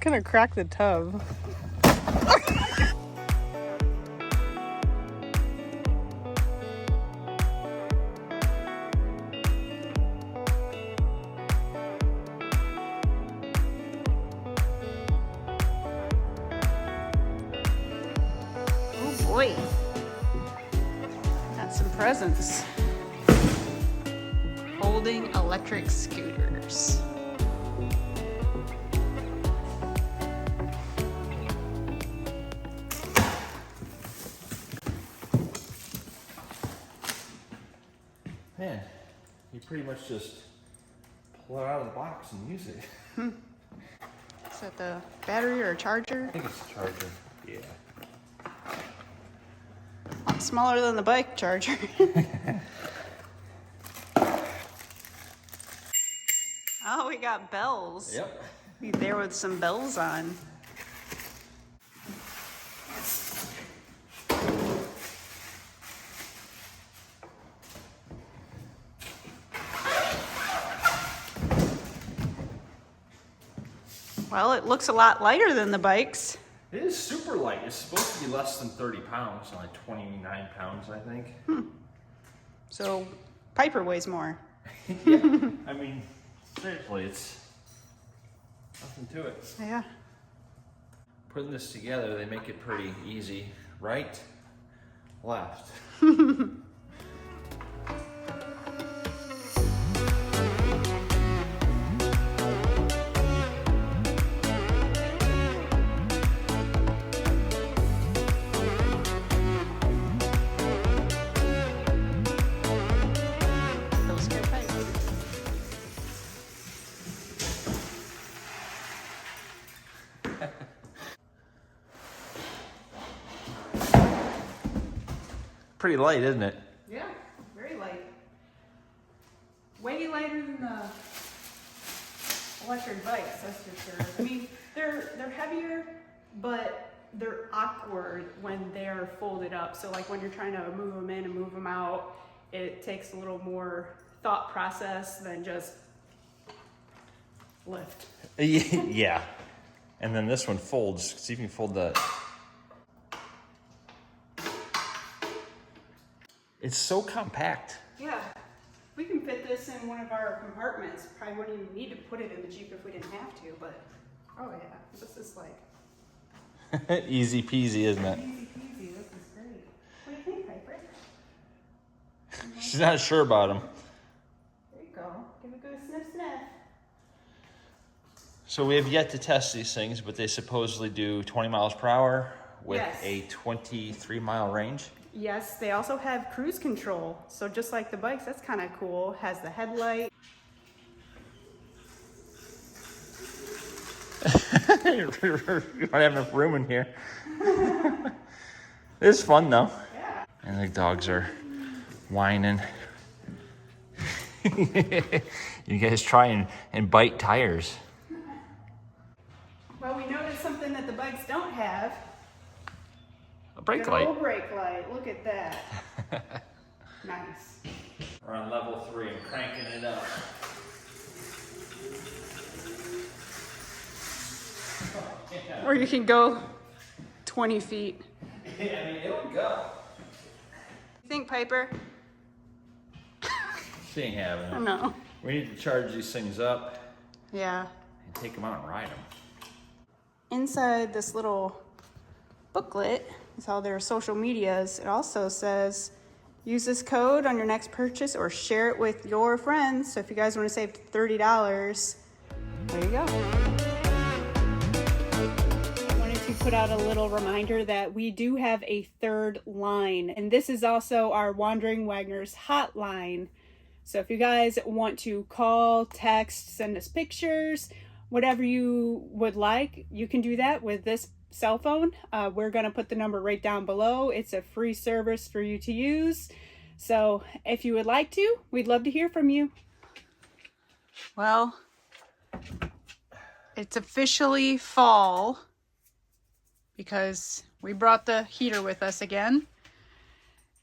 gonna crack the tub. Oh boy. Got some presents. Folding electric scooters. Man, you pretty much just pull it out of the box and use it. Is that the battery or a charger? I think it's a charger. Yeah. Smaller than the bike charger. Oh, we got bells. Yep. Be there with some bells on. Well, it looks a lot lighter than the bikes. It is super light. It's supposed to be less than 30 pounds, only 29 pounds, I think. So Piper weighs more. Yeah, I mean, seriously, it's nothing to it. Yeah. Putting this together, they make it pretty easy. Right, left. Those good bikes. Pretty light, isn't it? Yeah, very light. Way lighter than the electric bikes, that's for sure. I mean, they're heavier, but they're awkward when they're folded up. So like when you're trying to move them in and move them out, it takes a little more thought process than just lift. Yeah. And then this one folds. See if you can fold the... It's so compact. Yeah, we can fit this in one of our compartments. Probably wouldn't even need to put it in the Jeep if we didn't have to, but oh yeah, this is like Easy peasy, isn't it? easy peasy. This is great. What do you think, Piper? She's not sure about them. There you go. Give it a good sniff, sniff. So we have yet to test these things, but they supposedly do 20 miles per hour with Yes. a 23-mile range. Yes, they also have cruise control. So just like the bikes, that's kind of cool. Has the headlight. You don't have enough room in here. It's fun though. Yeah. And the dogs are whining. You guys try and bite tires. Well, we noticed something that the bikes don't have. A brake Good light. old brake light. Look at that. Nice. We're on level 3 and cranking it up. Or you can go 20 feet. Yeah, I mean, it'll go. You think, Piper? She ain't having I it. know. We need to charge these things up Yeah. and take them out and ride them. Inside this little booklet is all their social medias. It also says use this code on your next purchase or share it with your friends. So if you guys want to save $30, there you go. I wanted to put out a little reminder that we do have a third line, and this is also our Wandering Wagners hotline. So if you guys want to call, text, send us pictures, whatever you would like, you can do that with this cell phone. We're going to put the number right down below. It's a free service for you to use. So if you would like to, we'd love to hear from you. Well, it's officially fall because we brought the heater with us again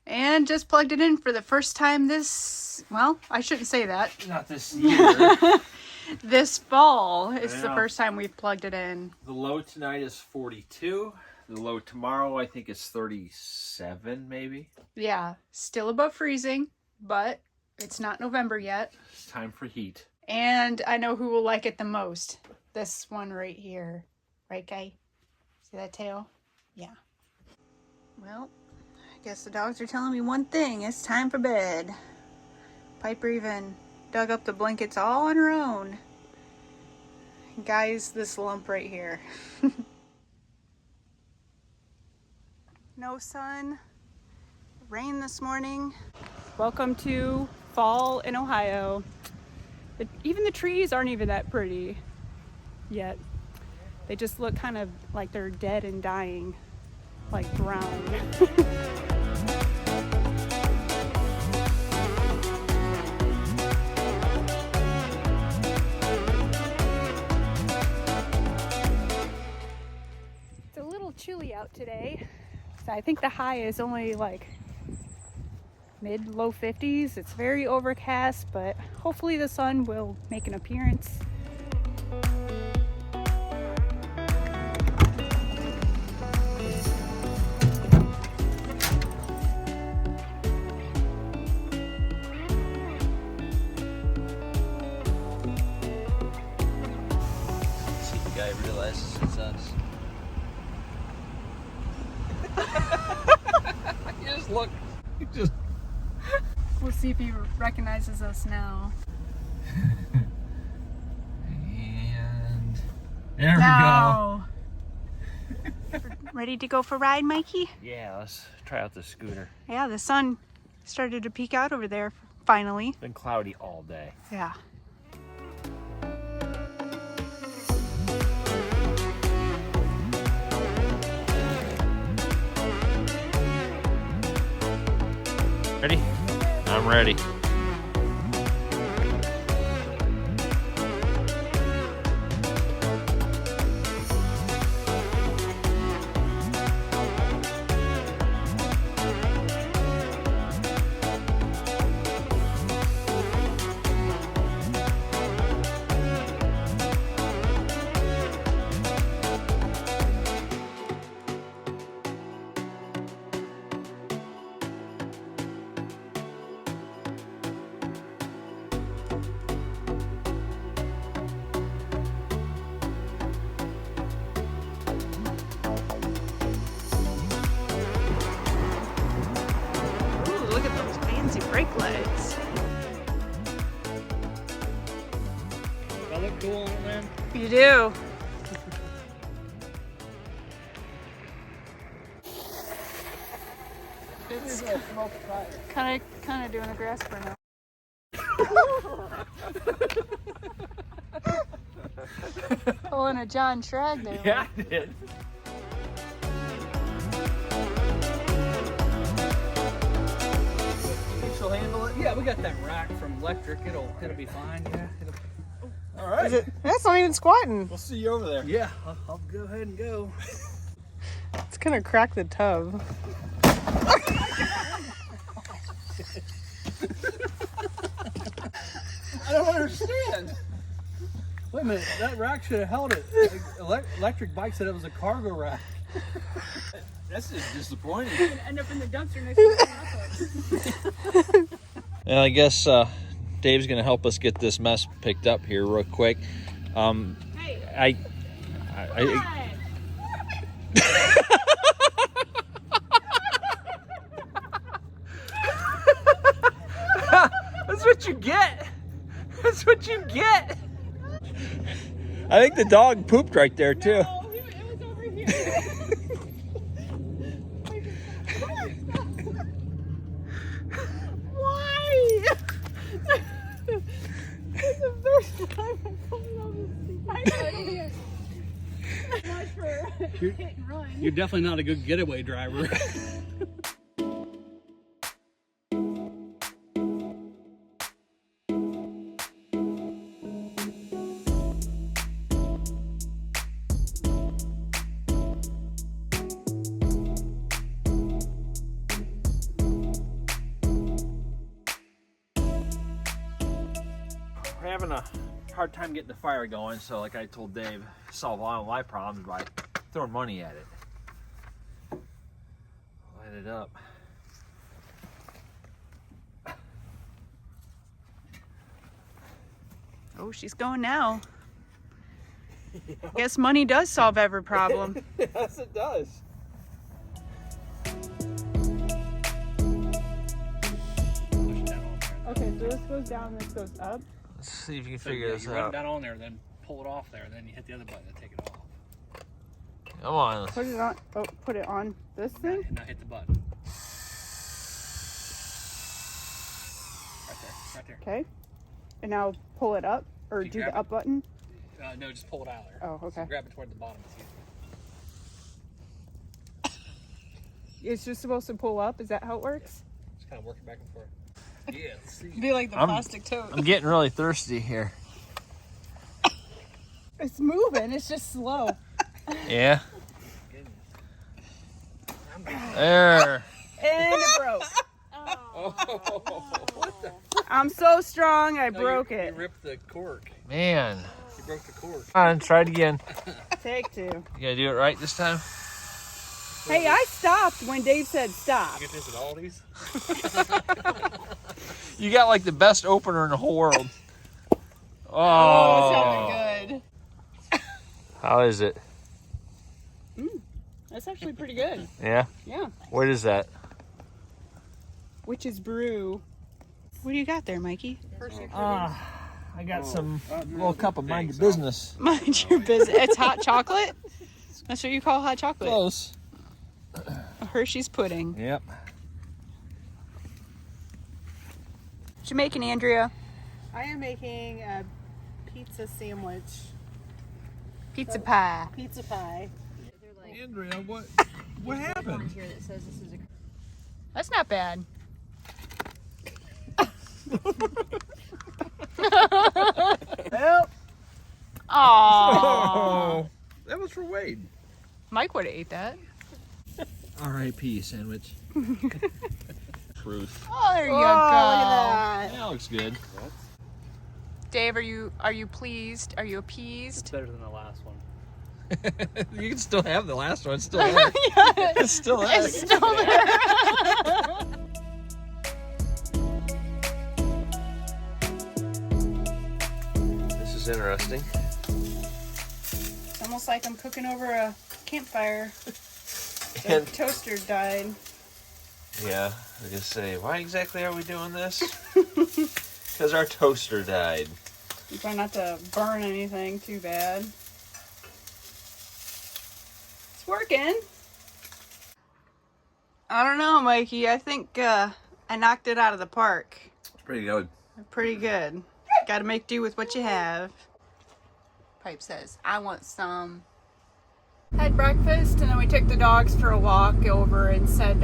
and just plugged it in for the first time this, well, I shouldn't say that. Not this year. This fall is the first time we've plugged it in. The low tonight is 42. The low tomorrow, I think, is 37, maybe. Yeah, still above freezing, but it's not November yet. It's time for heat. And I know who will like it the most. This one right here. Right, Guy? See that tail? Yeah. Well, I guess the dogs are telling me one thing. It's time for bed. Piper even dug up the blankets all on her own. Guy's this lump right here. No sun. Rain this morning. Welcome to fall in Ohio. Even the trees aren't even that pretty yet. They just look kind of like they're dead and dying, like brown. It's a little chilly out today. So I think the high is only like mid-low 50s. It's very overcast, but hopefully the sun will make an appearance. See if the guy realizes it's us. You just look. You just. We'll see if he recognizes us now. And there we go. Ready to go for a ride, Mikey? Yeah, let's try out the scooter. Yeah, the sun started to peek out over there finally. It's been cloudy all day. Yeah. Ready? I'm ready. Look at those fancy brake lights. I look cool, man. You do. It's kind of doing a grass burnout. Pulling a John Schrag there. Yeah, I did. She'll handle it. Yeah, we got that rack from Lectric. It'll be fine. Yeah. All right. That's not even squatting. We'll see you over there. Yeah, I'll go ahead and go. It's gonna crack the tub. I don't understand. Wait a minute, that rack should have held it. Electric Bike said it was a cargo rack. That's just disappointing. You're gonna end up in the dumpster next to the And I guess Dave's going to help us get this mess picked up here real quick. Hey. That's what you get. That's what you get. I think the dog pooped right there too. No, it was over here. Why? It's the first time I'm pulling over this much for hit and run. You're definitely not a good getaway driver. We're having a hard time getting the fire going, so like I told Dave, solve all of my problems by throwing money at it. Light it up. Oh, she's going now. Guess money does solve every problem. Yes, it does. Okay, so this goes down, this goes up. Let's see if you can So, figure yeah, this you run out. down on there, then pull it off there, then you hit the other button and take it off. Come on. Put it on. Oh, put it on this thing. And now hit the button. Right there. Okay. And now pull it up, or You do grab the up button. No, just pull it out of there. Oh, okay. So grab it toward the bottom. It's easier. It's just supposed to pull up. Is that how it works? Just kind of work it back and forth. Yeah, let's see. Be like the I'm- plastic tote. I'm getting really thirsty here. It's moving. It's just slow. Yeah. There. And it broke. Oh, what the? I'm so strong, I No, broke you it. ripped the cork. Man. You broke the cork. Come on, try it again. Take two. You gotta do it right this time? Hey, I stopped when Dave said stop. You get this at Aldi's? You got like the best opener in the whole world. Oh, it's good. How is it? That's actually pretty good. Yeah? Yeah. What is that? Witch's brew. What do you got there, Mikey? I got some little cup of mind your business. Mind your business. It's hot chocolate? That's what you call hot chocolate. Close. A Hershey's pudding. Yep. What you making, Andrea? I am making a pizza sandwich. Pizza pie. Pizza pie. Andrea, what happened? Here that says this is a That's not bad. Help! Aww. That was for Wade. Mike would have ate that. R.I.P. sandwich. Truth. Oh, there you Oh, go. look at that. That looks good. Dave, are you pleased? Are you appeased? It's better than the last one. You can still have the last one. It's still there. It's still there. It's still there. This is interesting. It's almost like I'm cooking over a campfire. The And toaster died. yeah, I was gonna say, why exactly are we doing this? Because our toaster died. You try not to burn anything too bad. It's working. I don't know, Mikey. I think I knocked it out of the park. It's pretty good. Pretty good. Got to make do with what you have. Pipe says, I want some. Had breakfast and then we took the dogs for a walk over and said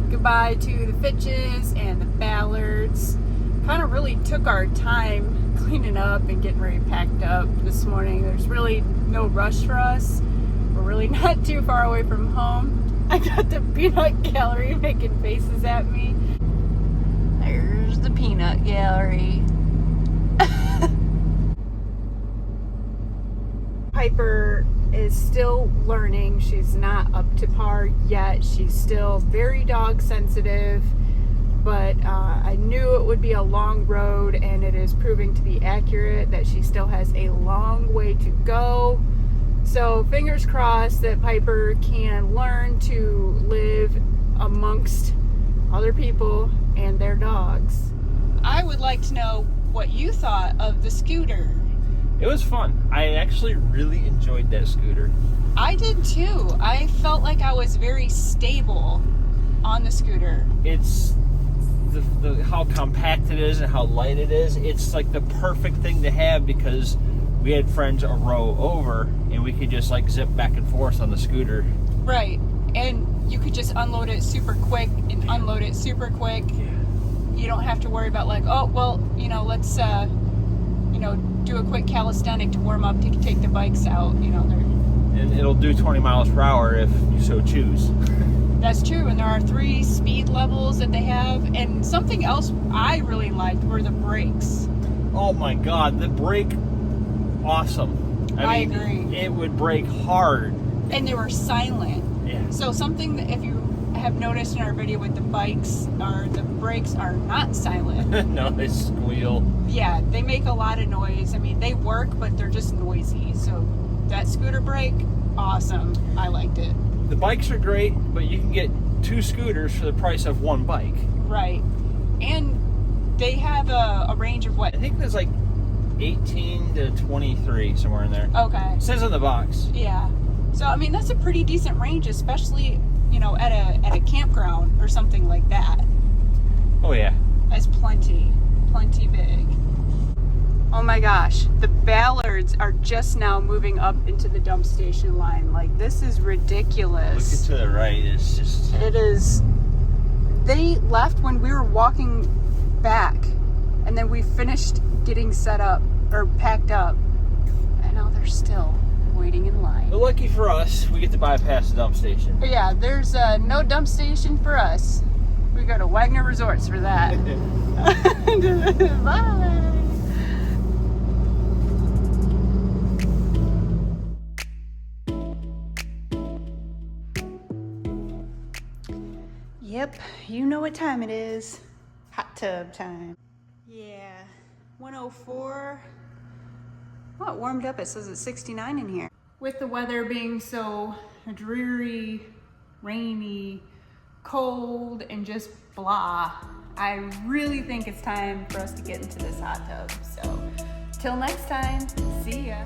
goodbye to the Fitches and the Ballards. Kind of really took our time cleaning up and getting ready packed up this morning. There's really no rush for us. We're really not too far away from home. I got the peanut gallery making faces at me. There's the peanut gallery. Piper is still learning. She's not up to par yet. She's still very dog sensitive, but I knew it would be a long road, and it is proving to be accurate that she still has a long way to go. So fingers crossed that Piper can learn to live amongst other people and their dogs. I would like to know what you thought of the scooter. It was fun. I actually really enjoyed that scooter. I did too. I felt like I was very stable on the scooter. It's the how compact it is and how light it is. It's like the perfect thing to have because we had friends a row over and we could just like zip back and forth on the scooter. Right. And you could just unload it super quick and unload it super quick. You don't have to worry about like, oh, well, let's, do a quick calisthenic to warm up to take the bikes out. And it'll do 20 miles per hour if you so choose. That's true. And there are 3 speed levels that they have. And something else I really liked were the brakes. Oh my God, the brake awesome. I agree. It would brake hard. And they were silent. Yeah. So something that if you have noticed in our video with the bikes, are the brakes are not silent. No, they squeal. Yeah, they make a lot of noise. I mean, they work, but they're just noisy. So that scooter brake, awesome. I liked it. The bikes are great, but you can get 2 scooters for the price of 1 bike. Right. And they have a range of what? I think there's like 18 to 23, somewhere in there. Okay. It says on the box. Yeah. So I mean, that's a pretty decent range, especially, you know, at a campground or something like that. Oh yeah. That's plenty big. Oh my gosh, the Ballards are just now moving up into the dump station line. Like, this is ridiculous. Look to the right, it's just... It is. They left when we were walking back, and then we finished getting set up or packed up, and now they're still waiting in line. But lucky for us, we get to bypass the dump station. But yeah, there's no dump station for us. We go to Wagner Resorts for that. Bye. Yep, you know what time it is. Hot tub time. Yeah, 104. Oh, it warmed up. It says it's 69 in here. With the weather being so dreary, rainy, cold, and just blah, I really think it's time for us to get into this hot tub. So, till next time, see ya.